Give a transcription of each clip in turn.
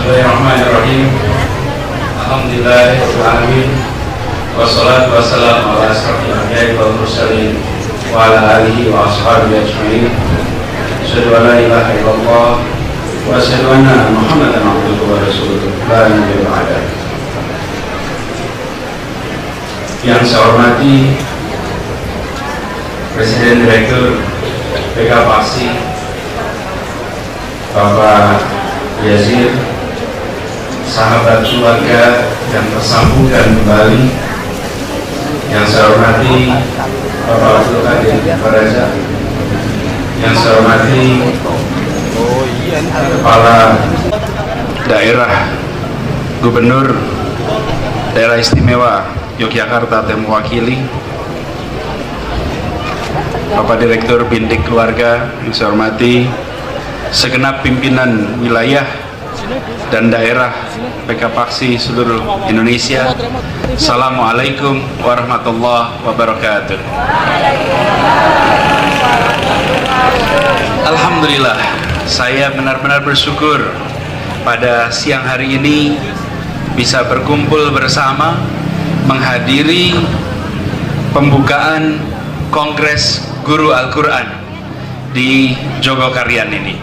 Bismillahirrahmanirrahim. Alhamdulillahirrahmanirrahim. Wassalatu wassalamu ala asrafil anbiya'i wal mursalin wa ala alihi wa ashabihi ajma'in. Asyhadu an la ilaha illallah wa asyhadu anna Muhammadan abduhu wa rasuluh. La ilaha illallah. Yang saya hormati Presiden Direktur PK Paksi Bapak Yazir, sahabat keluarga yang tersambungkan kembali, yang saya hormati Bapak Abdul Qadir Baraja, yang saya hormati Kepala Daerah Gubernur Daerah Istimewa Yogyakarta yang mewakili, Bapak Direktur Bindik Keluarga yang saya hormati, segenap pimpinan wilayah dan daerah PK Paksi seluruh Indonesia. Assalamualaikum warahmatullahi wabarakatuh. Alhamdulillah, saya benar-benar bersyukur pada siang hari ini bisa berkumpul bersama menghadiri pembukaan Kongres Guru Al-Quran di Jogokarian ini.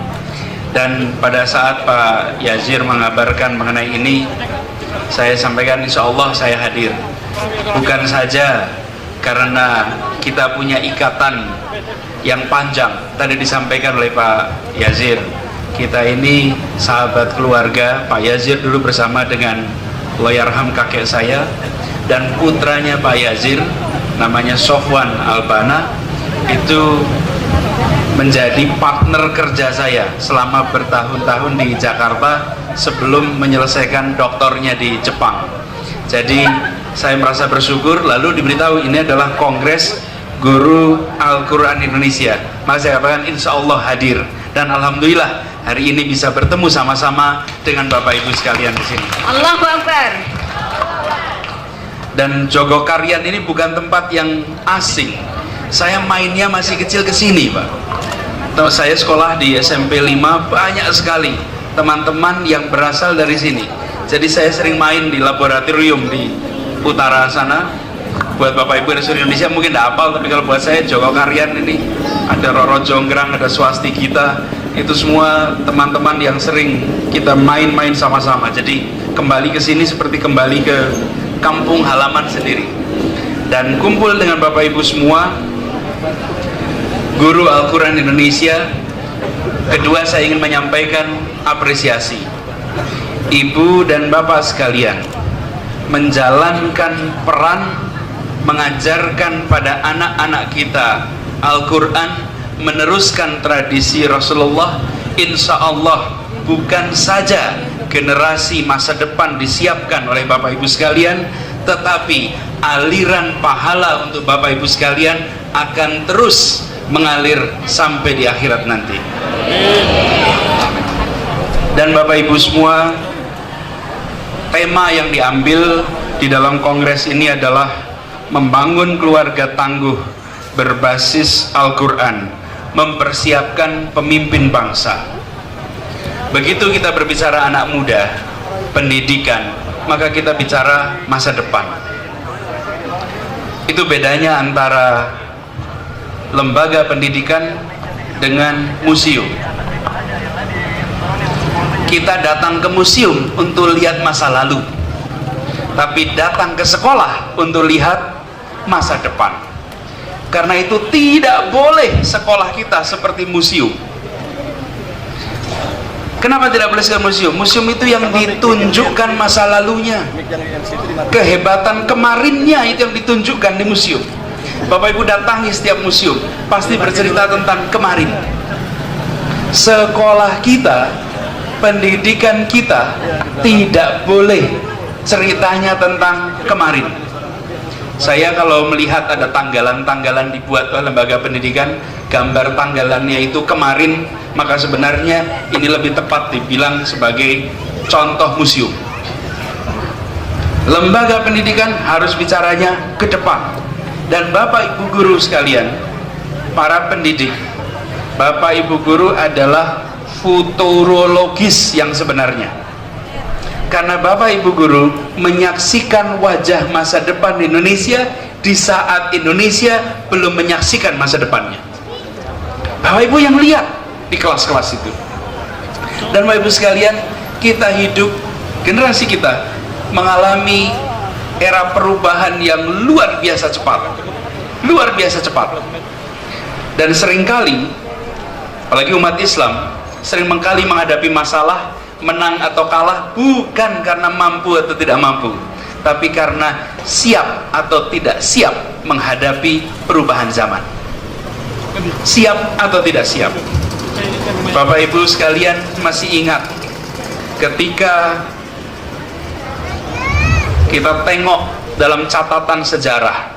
Dan pada saat Pak Yazir mengabarkan mengenai ini, saya sampaikan insya Allah saya hadir. Bukan saja karena kita punya ikatan yang panjang, tadi disampaikan oleh Pak Yazir, kita ini sahabat keluarga. Pak Yazir dulu bersama dengan Allahyarham kakek saya dan putranya Pak Yazir, namanya Sofwan Albana, itu menjadi partner kerja saya selama bertahun-tahun di Jakarta sebelum menyelesaikan doktornya di Jepang. Jadi saya merasa bersyukur, lalu diberitahu ini adalah Kongres Guru Al-Quran Indonesia. Maka saya katakan insya Allah hadir, dan alhamdulillah hari ini bisa bertemu sama-sama dengan Bapak Ibu sekalian di sini. Allahu Akbar. Dan Jogokarian ini bukan tempat yang asing. Saya mainnya masih kecil ke sini, Pak. Saya sekolah di SMP 5, banyak sekali teman-teman yang berasal dari sini. Jadi saya sering main di laboratorium di utara sana. Buat Bapak Ibu dari seluruh Indonesia mungkin tidak hafal, tapi kalau buat saya Jogokarian ini ada Roro Jonggrang, ada Swasti kita, itu semua teman-teman yang sering kita main-main sama-sama. Jadi kembali ke sini seperti kembali ke kampung halaman sendiri. Dan kumpul dengan Bapak Ibu semua Guru Al-Quran Indonesia. Kedua, saya ingin menyampaikan apresiasi Ibu dan Bapak sekalian menjalankan peran mengajarkan pada anak-anak kita Al-Quran, meneruskan tradisi Rasulullah. Insya Allah bukan saja generasi masa depan disiapkan oleh Bapak Ibu sekalian, tetapi aliran pahala untuk Bapak Ibu sekalian akan terus mengalir sampai di akhirat nanti. Dan Bapak Ibu semua, tema yang diambil di dalam kongres ini adalah membangun keluarga tangguh berbasis Al-Quran, mempersiapkan pemimpin bangsa. Begitu kita berbicara anak muda, pendidikan, maka kita bicara masa depan. Itu bedanya antara lembaga pendidikan dengan museum. Kita datang ke museum untuk lihat masa lalu, tapi datang ke sekolah untuk lihat masa depan. Karena itu tidak boleh sekolah kita seperti museum. Kenapa tidak boleh sekolah museum? Museum itu yang ditunjukkan masa lalunya, kehebatan kemarinnya itu yang ditunjukkan di museum. Bapak Ibu datangi setiap museum pasti bercerita tentang kemarin. Sekolah kita, pendidikan kita tidak boleh ceritanya tentang kemarin. Saya kalau melihat ada tanggalan-tanggalan dibuat oleh lembaga pendidikan, gambar tanggalannya itu kemarin, maka sebenarnya ini lebih tepat dibilang sebagai contoh museum. Lembaga pendidikan harus bicaranya ke depan. Dan Bapak Ibu guru sekalian, para pendidik, Bapak Ibu guru adalah futurologis yang sebenarnya. Karena Bapak Ibu guru menyaksikan wajah masa depan Indonesia di saat Indonesia belum menyaksikan masa depannya. Bapak Ibu yang lihat di kelas-kelas itu. Dan Bapak Ibu sekalian, kita hidup, generasi kita mengalami era perubahan yang luar biasa cepat. Luar biasa cepat. Dan seringkali, apalagi umat Islam, sering kali menghadapi masalah, menang atau kalah bukan karena mampu atau tidak mampu, tapi karena siap atau tidak siap menghadapi perubahan zaman. Siap atau tidak siap. Bapak Ibu sekalian masih ingat ketika kita tengok dalam catatan sejarah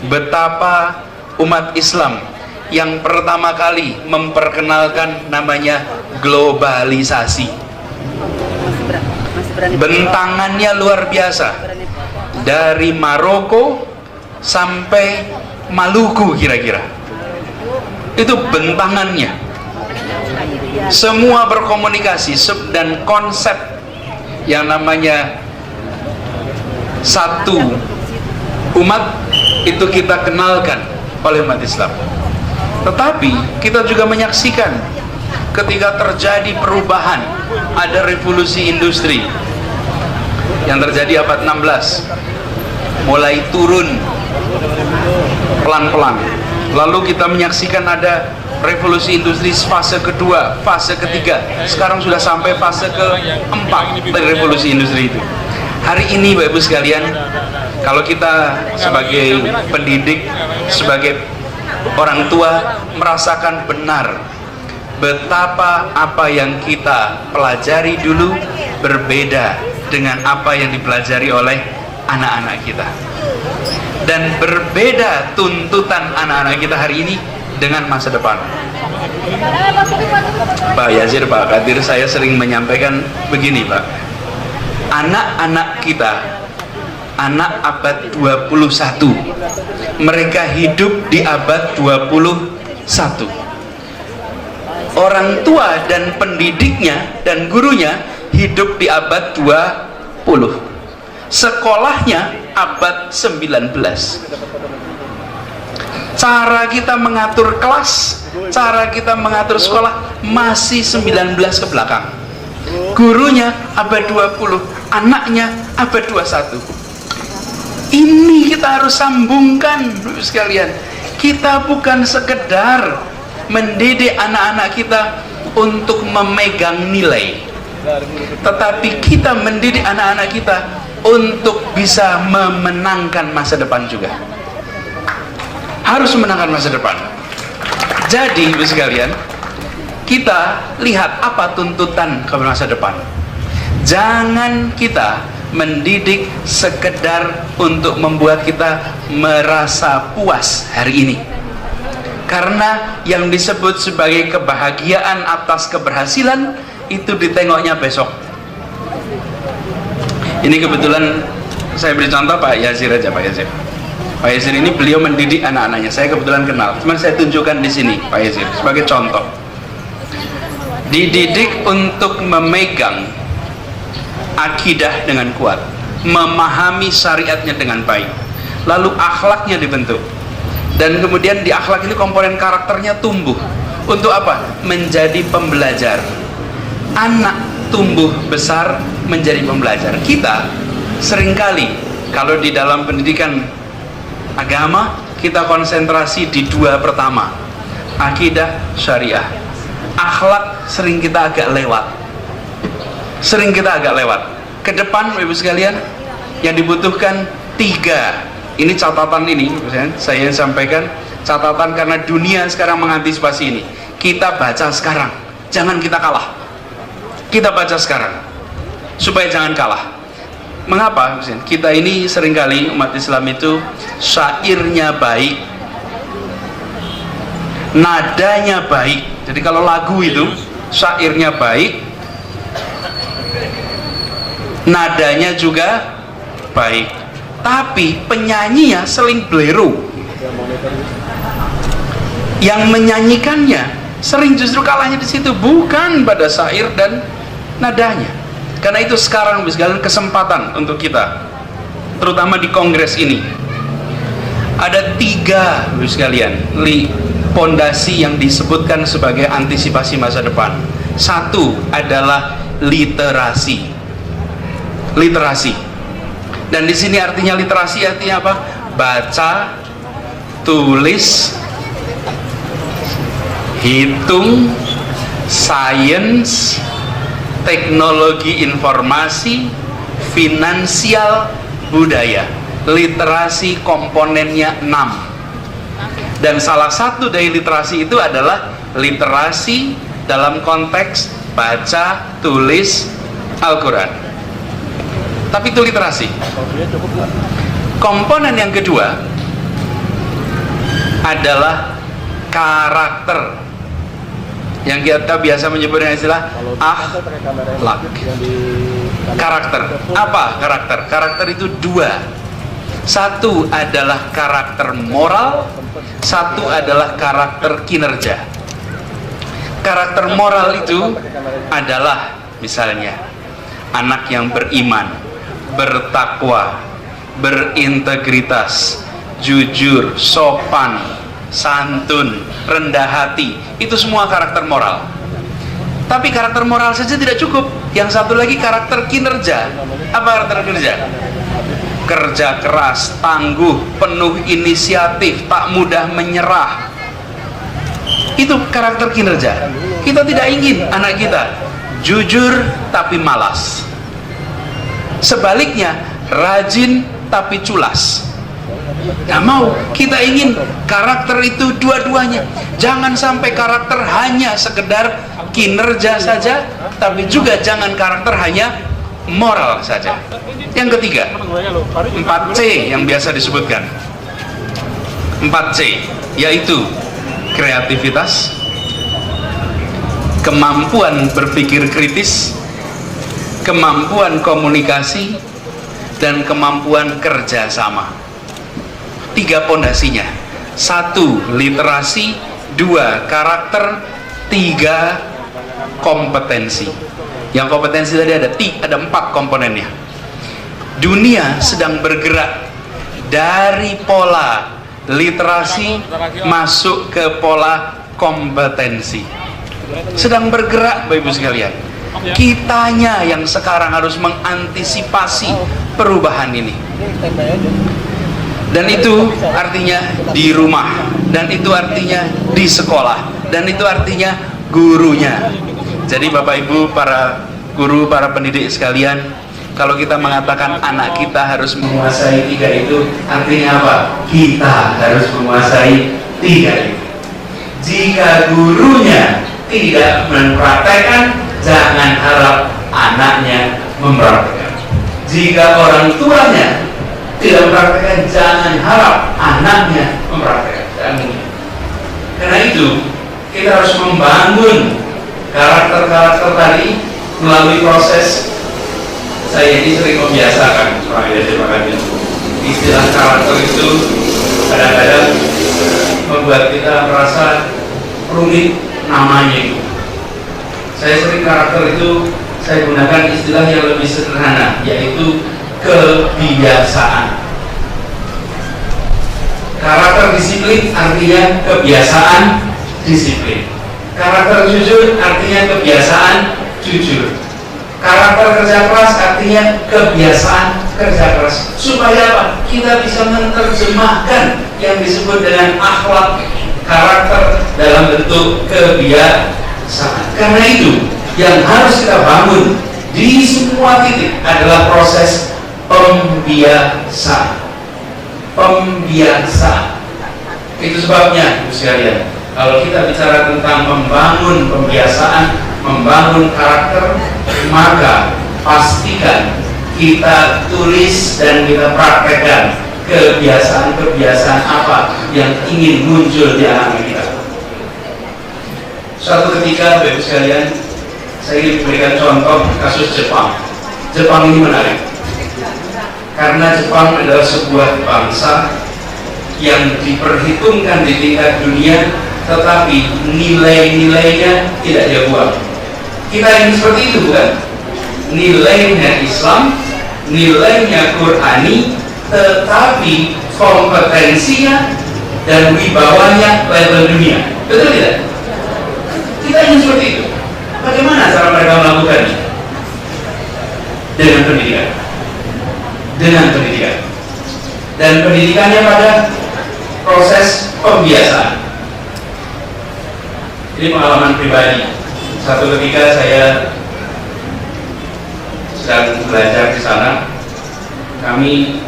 betapa umat Islam yang pertama kali memperkenalkan namanya globalisasi. Bentangannya luar biasa, dari Maroko sampai Maluku kira-kira. Itu bentangannya. Semua berkomunikasi dan konsep yang namanya satu umat itu kita kenalkan oleh umat Islam. Tetapi kita juga menyaksikan ketika terjadi perubahan, ada revolusi industri yang terjadi abad 16, mulai turun pelan-pelan. Lalu kita menyaksikan ada revolusi industri fase kedua, fase ketiga, sekarang sudah sampai fase keempat dari revolusi industri itu. Hari ini Bapak Ibu sekalian, kalau kita sebagai pendidik, sebagai orang tua merasakan benar betapa apa yang kita pelajari dulu berbeda dengan apa yang dipelajari oleh anak-anak kita, dan berbeda tuntutan anak-anak kita hari ini dengan masa depan. Pak Yazir, Pak Kadir, saya sering menyampaikan begini Pak, anak-anak kita, anak abad 21, mereka hidup di abad 21. Orang tua dan pendidiknya dan gurunya hidup di abad 20. Sekolahnya abad 19. Cara kita mengatur kelas, cara kita mengatur sekolah masih 19 ke belakang. Gurunya abad 20, anaknya abad 21. Ini kita harus sambungkan sekalian. Kita bukan sekedar mendidik anak-anak kita untuk memegang nilai, tetapi kita mendidik anak-anak kita untuk bisa memenangkan masa depan juga. Harus memenangkan masa depan. Jadi Ibu sekalian, kita lihat apa tuntutan ke masa depan. Jangan kita mendidik sekedar untuk membuat kita merasa puas hari ini, karena yang disebut sebagai kebahagiaan atas keberhasilan itu ditengoknya besok. Ini kebetulan saya beri contoh Pak Yazir aja. Pak Yazir ini beliau mendidik anak-anaknya, saya kebetulan kenal, cuman saya tunjukkan di sini Pak Yazir sebagai contoh. Dididik untuk memegang akidah dengan kuat, memahami syariatnya dengan baik, lalu akhlaknya dibentuk, dan kemudian di akhlak ini komponen karakternya tumbuh. Untuk apa? Menjadi pembelajar. Anak tumbuh besar menjadi pembelajar. Kita seringkali kalau di dalam pendidikan agama kita konsentrasi di dua pertama, akidah, syariah. Akhlak sering kita agak lewat. Ke depan Ibu sekalian, yang dibutuhkan 3. Ini catatan ini saya sampaikan, catatan karena dunia sekarang mengantisipasi ini. Kita baca sekarang, jangan kita kalah. Kita baca sekarang supaya jangan kalah. Mengapa? Kita ini seringkali umat Islam itu syairnya baik, nadanya baik. Jadi kalau lagu itu syairnya baik, nadanya juga baik, tapi penyanyinya seling blero. Yang menyanyikannya sering justru kalahnya di situ, bukan pada syair dan nadanya. Karena itu sekarang sekalian kesempatan untuk kita, terutama di kongres ini, ada 3 sekalian pondasi yang disebutkan sebagai antisipasi masa depan. 1 adalah literasi. Dan di sini artinya literasi artinya apa? Baca, tulis, hitung, sains, teknologi informasi, finansial, budaya. Literasi komponennya 6. Dan salah satu dari literasi itu adalah literasi dalam konteks baca, tulis Al-Quran. Tapi itu literasi. Komponen yang kedua adalah karakter, yang kita biasa menyebut dengan istilah akhlak. Karakter. Apa karakter? Karakter itu 2. 1 adalah karakter moral, 1 adalah karakter kinerja. Karakter moral itu adalah misalnya anak yang beriman, bertakwa, berintegritas, jujur, sopan, santun, rendah hati. Itu semua karakter moral. Tapi karakter moral saja tidak cukup. Yang satu lagi karakter kinerja. Apa karakter kinerja? Kerja keras, tangguh, penuh inisiatif, tak mudah menyerah. Itu karakter kinerja. Kita tidak ingin anak kita jujur tapi malas. Sebaliknya, rajin tapi culas. Nah, mau kita ingin karakter itu dua-duanya. Jangan sampai karakter hanya sekedar kinerja saja, tapi juga jangan karakter hanya moral saja. Yang ketiga, 4C yang biasa disebutkan. 4C yaitu kreativitas, kemampuan berpikir kritis, kemampuan komunikasi, dan kemampuan kerjasama. 3 pondasinya. 1 literasi, 2 karakter, 3 kompetensi. Yang kompetensi tadi ada 4 komponennya. Dunia sedang bergerak dari pola literasi masuk ke pola kompetensi. Sedang bergerak, Bapak Ibu sekalian. Kitanya yang sekarang harus mengantisipasi perubahan ini. Dan itu artinya di rumah, dan itu artinya di sekolah, dan itu artinya gurunya. Jadi Bapak Ibu, para guru, para pendidik sekalian, kalau kita mengatakan anak kita harus menguasai 3 itu, artinya apa? Kita harus menguasai 3 itu. Jika gurunya tidak mempraktekkan, jangan harap anaknya mempraktekkan. Jika orang tuanya tidak mempraktekkan, jangan harap anaknya mempraktekkan. Tidak mungkin. Karena itu kita harus membangun karakter-karakter tadi melalui proses. Saya ini sering membiasakan, istilah karakter itu kadang-kadang membuat kita merasa rumit namanya itu. Saya sering karakter itu saya gunakan istilah yang lebih sederhana, yaitu kebiasaan. Karakter disiplin artinya kebiasaan disiplin. Karakter jujur artinya kebiasaan jujur. Karakter kerja keras artinya kebiasaan kerja keras. Supaya apa? Kita bisa menerjemahkan yang disebut dengan akhlak karakter dalam bentuk kebiasaan. Karena itu yang harus kita bangun di semua titik adalah proses pembiasaan. Itu sebabnya, Ibu sekalian, kalau kita bicara tentang membangun pembiasaan, membangun karakter, maka pastikan kita tulis dan kita praktekkan kebiasaan-kebiasaan apa yang ingin muncul di anak kita. Suatu ketika, Bapak Ibu sekalian, saya ingin memberikan contoh kasus Jepang. Jepang ini menarik karena Jepang adalah sebuah bangsa yang diperhitungkan di tingkat dunia, tetapi nilai-nilainya tidak dia buang. Kita ingin seperti itu, bukan? nilainya Islam, nilainya Qurani, tetapi kompetensinya dan wibawanya level dunia. Betul tidak? Kita ingin seperti itu. Bagaimana cara mereka melakukannya? Dengan pendidikan. Dengan pendidikan. Dan pendidikannya pada proses pembiasaan. Ini pengalaman pribadi. Satu ketika saya sedang belajar di sana, kami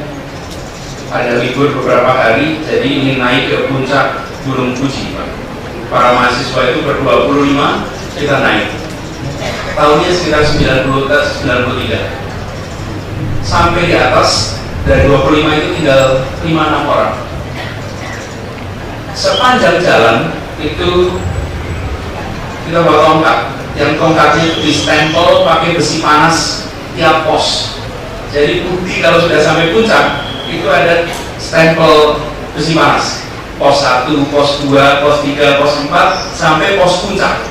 ada libur beberapa hari, jadi ingin naik ke puncak Gunung Fuji. Para mahasiswa itu ber-25, kita naik. Tahunnya sekitar 93. Sampai di atas, dari 25 itu tinggal 5-6 orang. Sepanjang jalan itu kita bawa tongkat, yang tongkatnya itu distempel pakai besi panas tiap pos. Jadi bukti kalau sudah sampai puncak itu ada stempel besi panas. Pos 1, pos 2, pos 3, pos 4 sampai pos puncak.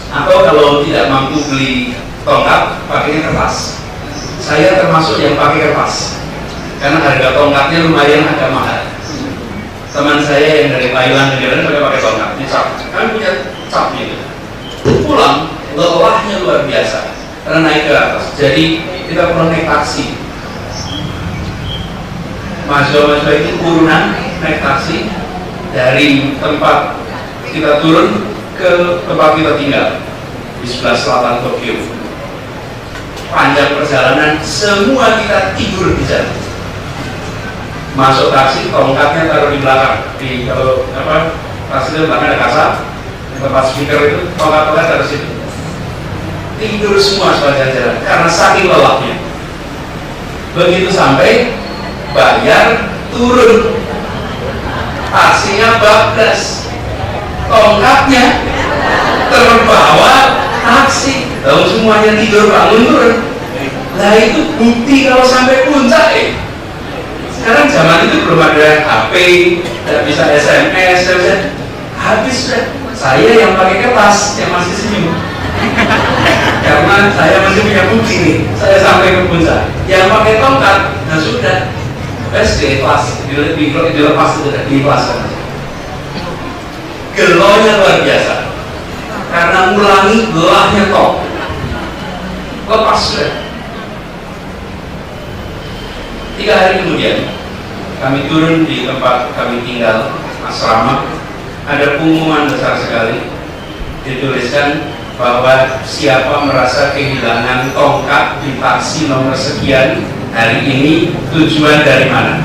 Atau kalau tidak mampu beli tongkat, pakainya kertas. Saya termasuk yang pakai kertas karena harga tongkatnya lumayan agak mahal. Teman saya yang dari Thailand pakai tongkat, dicap. Kami punya cap gitu. Pulang lelahnya luar biasa karena naik ke atas. Jadi kita perlu naik taksi. Mahasiswa-mahasiswa itu turunan naik taksi dari tempat kita turun ke tempat kita tinggal di sebelah selatan Tokyo. Panjang perjalanan semua kita tidur di jalan. Masuk taksi, tongkatnya taruh di belakang. Di kalau apa taksi itu belakang ada kaca, tempat speaker itu tongkat-tongkat taruh situ. Tidur semua sepanjang jalan karena saking lelahnya. Begitu sampai bayar, turun, taksinya bablas, tongkatnya terbawa taksi, lalu semuanya tidur bangun turun. Nah itu bukti kalau sampai puncak. Sekarang zaman itu belum ada HP, tidak bisa SMS, habis sudah. Saya yang pakai kertas yang masih senyum karena saya masih punya bukti nih, saya sampai ke puncak. Yang pakai tongkat, nah sudah, dilepas, dilepas itu dilepaskan. Gelonya luar biasa, karena ngulangi gelahnya top, lepas sudah. 3 hari kemudian, kami turun di tempat kami tinggal, asrama. Ada pengumuman besar sekali, dituliskan bahwa siapa merasa kehilangan tongkat di taksi nomor sekian hari ini, tujuan dari mana.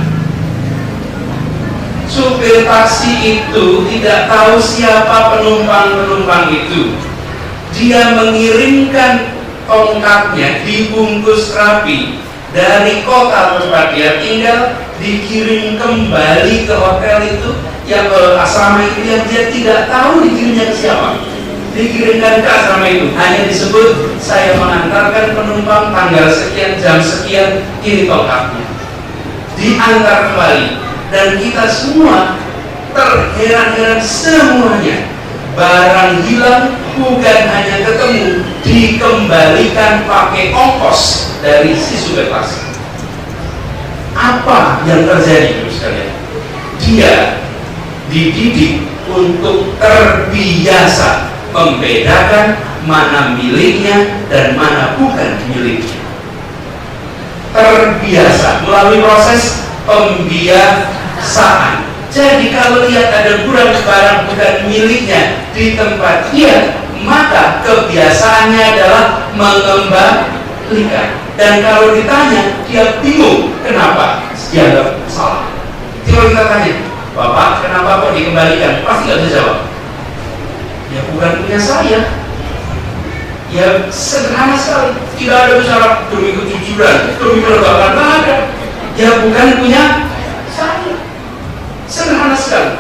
Supir taksi itu tidak tahu siapa penumpang-penumpang itu. Dia mengirimkan tongkatnya dibungkus rapi dari kota tempat dia tinggal, dikirim kembali ke hotel itu, yang asrama itu, yang dia tidak tahu dikirimnya ke siapa. Dikirimkan ke asrama itu, hanya disebut saya mengantarkan penumpang tanggal sekian, jam sekian, ini tongkatnya. Diantar kembali, dan kita semua terheran-heran semuanya. Barang hilang bukan hanya ketemu, dikembalikan pakai ongkos dari si supir taksi. Apa yang terjadi terus sekalian? Dia dididik untuk terbiasa membedakan mana miliknya dan mana bukan miliknya. Terbiasa melalui proses pembiasaan. Jadi kalau lihat ada barang bukan miliknya di tempat dia, maka kebiasaannya adalah mengembalikan. Dan kalau ditanya, dia bingung kenapa dianggap salah. Coba kita tanya, Bapak kenapa kok dikembalikan? Pasti nggak bisa jawab. Ya bukan punya saya. Ya sederhana sekali, tidak ada bicara demi kejujuran, demi kelembagaan, nggak ada. Ya bukan punya saya. Sederhana sekali.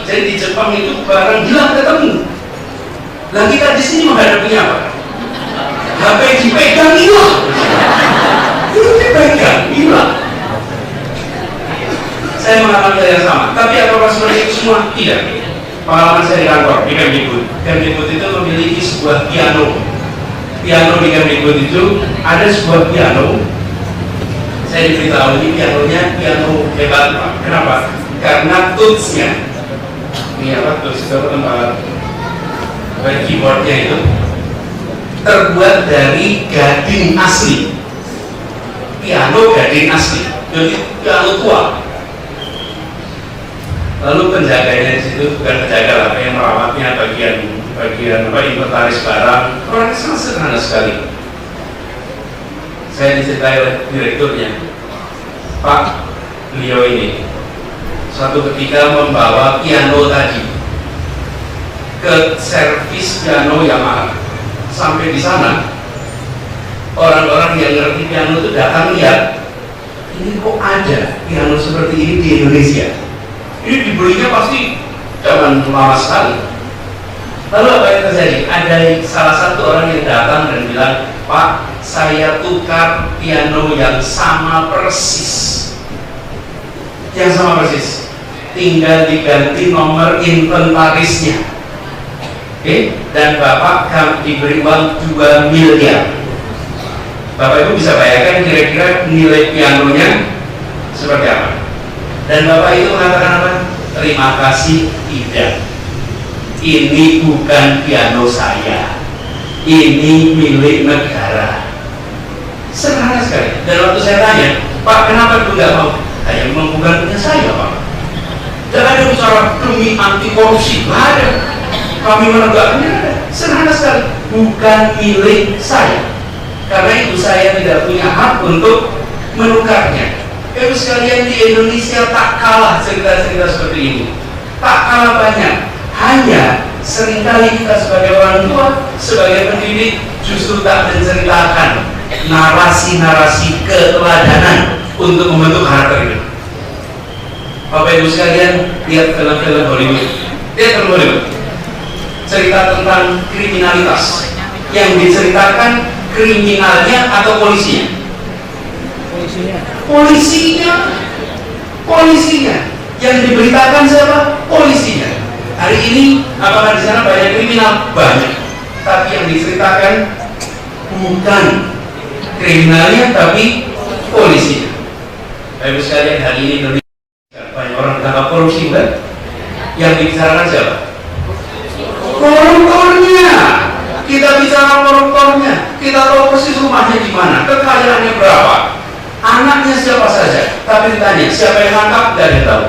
Jadi di Jepang itu barang hilang ketemu. Nah kita di sini menghadapinya apa? HP dipegang hilang. Itu dipegang hilang. Saya mengalami hal yang sama. Tapi apakah seperti itu semua? Tidak. Pengalaman saya di kantor di Kemdikbud. Kemdikbud itu memiliki sebuah piano. piano di Kemdikbud itu ada sebuah piano. Saya diberitahu ini pianonya piano hebat, Pak. Kenapa? Karena tutsnya, ini apa tuts itu tempat keyboardnya itu terbuat dari gading asli, piano gading asli, jadi piano tua. Lalu penjaganya di situ bukan penjaga lah, yang merawatnya bagian apa inventaris barang, orangnya sangat sederhana sekali. Saya diceritai oleh direkturnya, Pak, beliau ini suatu ketika membawa piano tadi ke servis piano Yamaha. Sampai di sana, orang-orang yang ngerti piano itu datang lihat, ini kok ada piano seperti ini di Indonesia. Ini dibelinya pasti zaman lama sekali. Lalu apa yang terjadi? Ada salah satu orang yang datang dan bilang, Pak, saya tukar piano yang sama persis. Yang sama persis, tinggal diganti nomor inventarisnya. Oke? Dan Bapak diberi uang 2 miliar. Bapak Ibu bisa bayangkan kira-kira nilai pianonya seperti apa? Dan Bapak itu mengatakan apa? Terima kasih, tidak. Ini bukan piano saya, ini milik negara. Sederhana sekali. Dan waktu saya tanya, Pak, kenapa Ibu nggak mau? Hanya memang bukan punya saya, Pak. Dan ada bicara demi anti korupsi, nggak ada. Kami menegakkannya ada. Sederhana sekali, bukan milik saya. Karena itu saya tidak punya hak untuk menukarnya. Ibu sekalian, di Indonesia tak kalah cerita-cerita seperti ini. Tak kalah banyak. Hanya seringkali kita sebagai orang tua, sebagai pendidik justru tak menceritakan narasi-narasi keteladanan untuk membentuk karakter itu. Bapak Ibu sekalian, lihat film-film Hollywood. Lihat film Hollywood. Cerita tentang kriminalitas. Yang diceritakan kriminalnya atau polisinya? Polisinya. Yang diberitakan siapa? Polisinya. Hari ini apakah di sana banyak kriminal? Banyak. Tapi yang diceritakan bukan kriminalnya, tapi polisinya. Bapak sekalian, hari ini Indonesia banyak orang ditangkap korupsi, kan? Yang dibicarakan siapa? Koruptornya. Kita bicara koruptornya. Kita tahu persis rumahnya di mana, kekayaannya berapa, anaknya siapa saja. Tapi ditanya siapa yang tangkap, tidak ada yang tahu.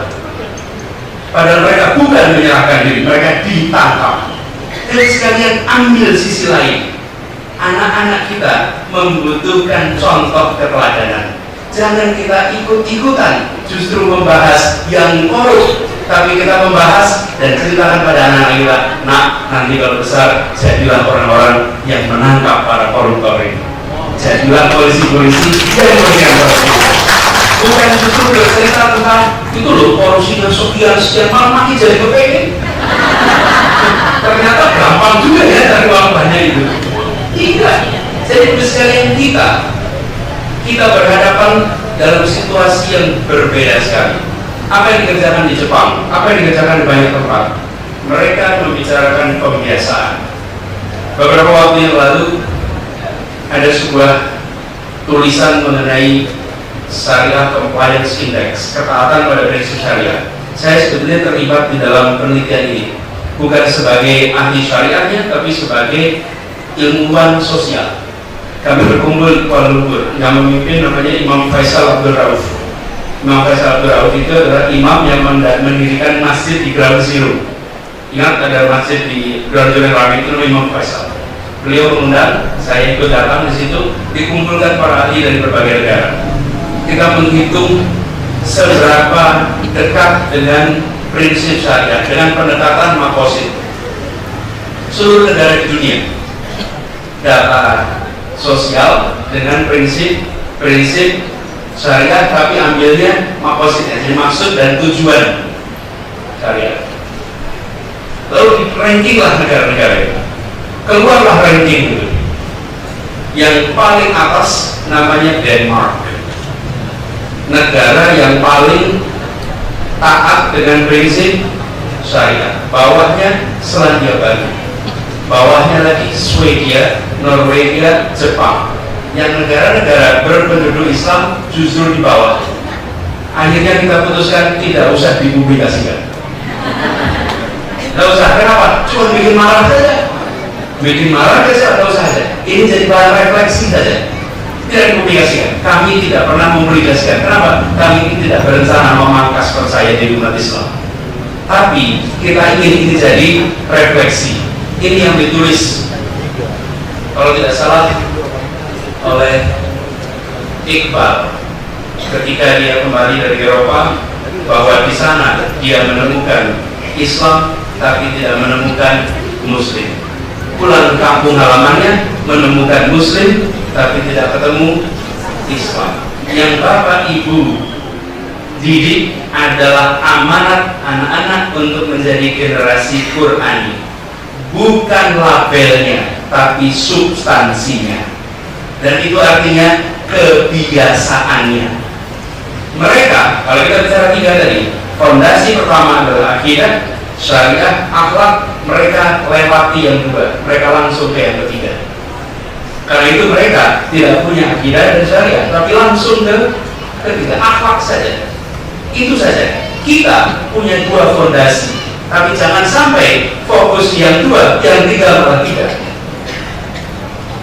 Padahal mereka bukan menyerahkan diri, mereka ditangkap. Jadi sekalian ambil sisi lain. Anak-anak kita membutuhkan contoh keteladanan. Jangan kita ikut-ikutan justru membahas yang korup, tapi kita membahas dan ceritakan pada anak-anak kita, nak, nanti kalau besar jadilah orang-orang yang menangkap para koruptor ini. Jadilah polisi-polisi yang memberikan korupsi. Bukan justru bercerita tentang itu loh korupsinya sekian malah makin jadi kepengen. Ternyata gampang juga ya dari uang banyak itu. Tidak. Jadi sekalian kita berhadapan dalam situasi yang berbeda sekali. Apa yang dikerjakan di Jepang, apa yang dikerjakan di banyak tempat, mereka membicarakan pembiasaan. Beberapa waktu yang lalu ada sebuah tulisan mengenai Syariah Compliance Index, ketaatan pada prinsip syariah. Saya sebetulnya terlibat di dalam penelitian ini, bukan sebagai ahli syariahnya, tapi sebagai ilmuwan sosial. Kami berkumpul di Kuala Lumpur, yang memimpin namanya Imam Faisal Abdul Rauf. Imam Faisal Abdul Rauf itu adalah imam yang mendirikan masjid di Ground Zero. Ingat ada masjid di Ground Zero yang ramai itu namanya Imam Faisal. Beliau mengundang, saya ikut datang di situ, dikumpulkan para ahli dari berbagai negara. Kita menghitung seberapa dekat dengan prinsip syariah, dengan pendekatan makosid seluruh negara di dunia. Data sosial dengan prinsip syariah, tapi ambilnya makosidnya, jadi maksud dan tujuan syariah. Lalu di ranking lah negara-negara itu, keluarlah ranking itu. Yang paling atas namanya Denmark, negara yang paling taat dengan prinsip syariah. Bawahnya Selandia Baru. bawahnya lagi Swedia, Norwegia, Jepang. Yang negara-negara berpenduduk Islam justru di bawah. Akhirnya kita putuskan tidak usah dipublikasikan. Tidak usah, kenapa? Cuma bikin marah saja. Bikin marah saja, tidak usah saja. Ini jadi bahan refleksi saja. Tidak dipublikasikan. Kami tidak pernah mempublikasikan. Kenapa? Kami tidak berencana memangkas percaya di umat Islam. Tapi kita ingin ini jadi refleksi. Ini yang ditulis, kalau tidak salah, oleh Iqbal ketika dia kembali dari Eropa, bahwa di sana dia menemukan Islam tapi tidak menemukan Muslim. Pulang ke kampung halamannya menemukan Muslim tapi tidak ketemu Islam. Yang Bapak Ibu didik adalah amanat anak-anak untuk menjadi generasi Qur'ani, bukan labelnya tapi substansinya. Dan itu artinya kebiasaannya. Mereka, kalau kita bicara tiga tadi, fondasi pertama adalah akidah, syariah, akhlak. Mereka lewati yang dua, mereka langsung ke yang ketiga. Karena itu mereka tidak punya akidah dan syariah, tapi langsung ke ketiga, akhlak saja. Itu saja. Kita punya dua fondasi, tapi jangan sampai fokus yang dua, yang tiga malah tidak.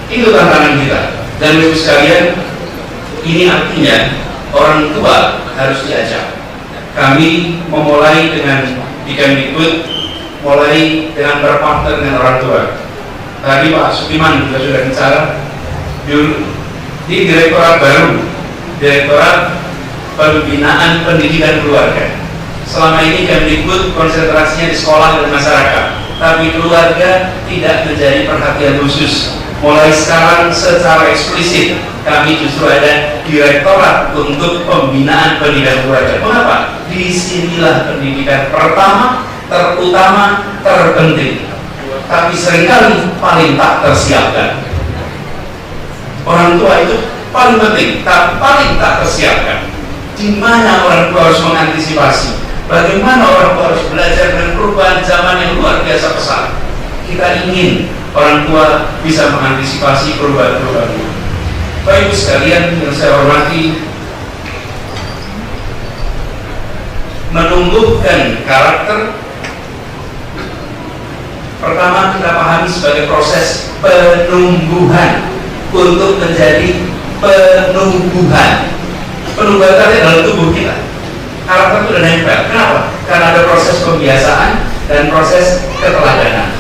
Itu tantangan kita. Dan Ibu sekalian, ini artinya orang tua harus diajak. Kami memulai dengan di Kemdikbud, mulai dengan berpartner dengan orang tua. Tadi Pak Sukiman juga sudah bicara di Direktorat baru, Direktorat Pembinaan Pendidikan Keluarga. Selama ini Kemdikbud konsentrasinya di sekolah dan masyarakat, tapi keluarga tidak menjadi perhatian khusus. Mulai sekarang secara eksplisit kami justru ada Direktorat untuk Pembinaan Pendidikan Keluarga. Mengapa? Disinilah pendidikan pertama, terutama, terpenting, tapi seringkali paling tak tersiapkan. Orang tua itu paling penting, tapi paling tak tersiapkan. Di mana orang tua harus mengantisipasi? Bagaimana orang tua harus belajar dengan perubahan zaman yang luar biasa pesat? Kita ingin orang tua bisa mengantisipasi perubahan-perubahan itu. Bapak Ibu sekalian yang saya hormati, menumbuhkan karakter pertama kita pahami sebagai proses penumbuhan untuk menjadi penumbuhan. Penumbuhan tadi dalam tubuh kita. Karakter itu sudah nempel. Kenapa? Karena ada proses pembiasaan dan proses keteladanan.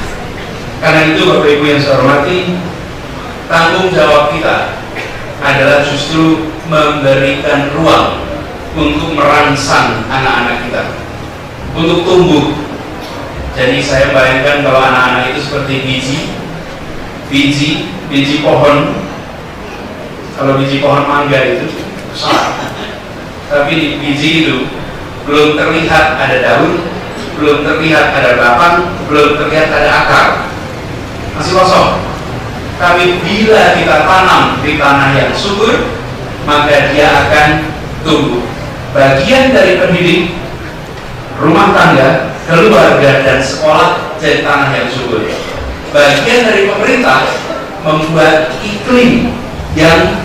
Karena itu Bapak Ibu yang saya hormati, tanggung jawab kita adalah justru memberikan ruang untuk merangsang anak-anak kita untuk tumbuh. Jadi saya bayangkan kalau anak-anak itu seperti biji pohon. Kalau biji pohon mangga itu besar, tapi di biji itu belum terlihat ada daun, belum terlihat ada batang, belum terlihat ada akar, masih kosong. Tapi bila kita tanam di tanah yang subur, maka dia akan tumbuh. Bagian dari pendidik, rumah tangga, keluarga, dan sekolah jadi tanah yang subur. Bagian dari pemerintah membuat iklim yang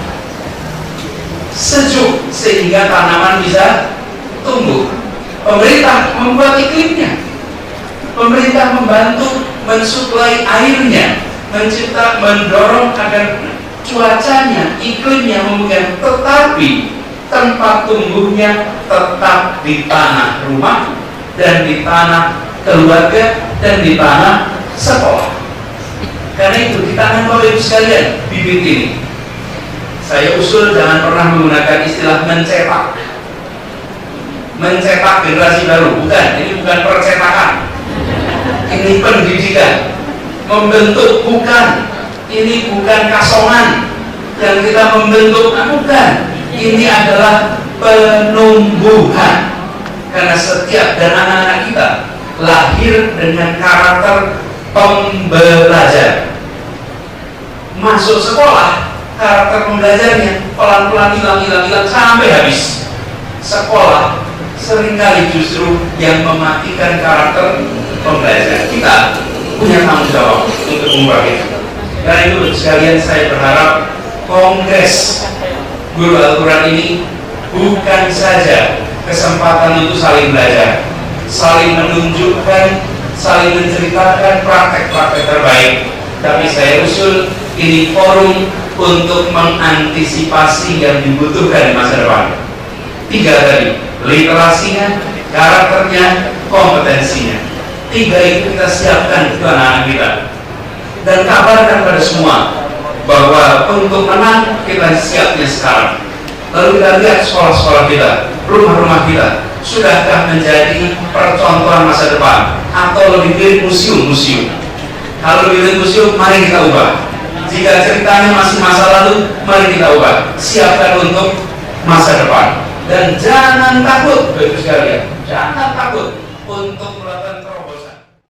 sejuk sehingga tanaman bisa tumbuh. Pemerintah membuat iklimnya. Pemerintah membantu mensuplai airnya, mendorong agar cuacanya, iklimnya memungkinkan, tetapi tempat tumbuhnya tetap di tanah rumah dan di tanah keluarga dan di tanah sekolah. Karena itu di tangan Bapak Ibu sekalian bibit ini. Saya usul jangan pernah menggunakan istilah mencetak generasi baru. Bukan, ini bukan percetakan, ini pendidikan. Membentuk bukan, ini bukan kasongan yang kita membentuk, bukan. Ini adalah penumbuhan. Karena setiap dan anak-anak kita lahir dengan karakter pembelajar. Masuk sekolah, karakter pembelajarnya pelan-pelan hilang sampai habis. Sekolah seringkali justru yang mematikan karakter pembelajar. Kita punya tanggung jawab untuk membangkitkan. Karena itu sekalian saya berharap Kongres Guru Al-Quran ini bukan saja kesempatan untuk saling belajar, saling menunjukkan, saling menceritakan praktek-praktek terbaik, tapi saya usul ini forum untuk mengantisipasi yang dibutuhkan di masa depan. 3 tadi, literasinya, karakternya, kompetensinya. 3 itu kita siapkan untuk anak-anak kita. Dan kabarkan pada semua bahwa untuk menang kita siapnya sekarang. Lalu kita lihat sekolah-sekolah kita, rumah-rumah kita, sudahkah menjadi percontohan masa depan atau lebih mirip museum-museum? Kalau lebih mirip museum, mari kita ubah. Jika ceritanya masih masa lalu, mari kita ubah. Siapkan untuk masa depan. Dan jangan takut, Bapak Ibu sekalian, jangan takut untuk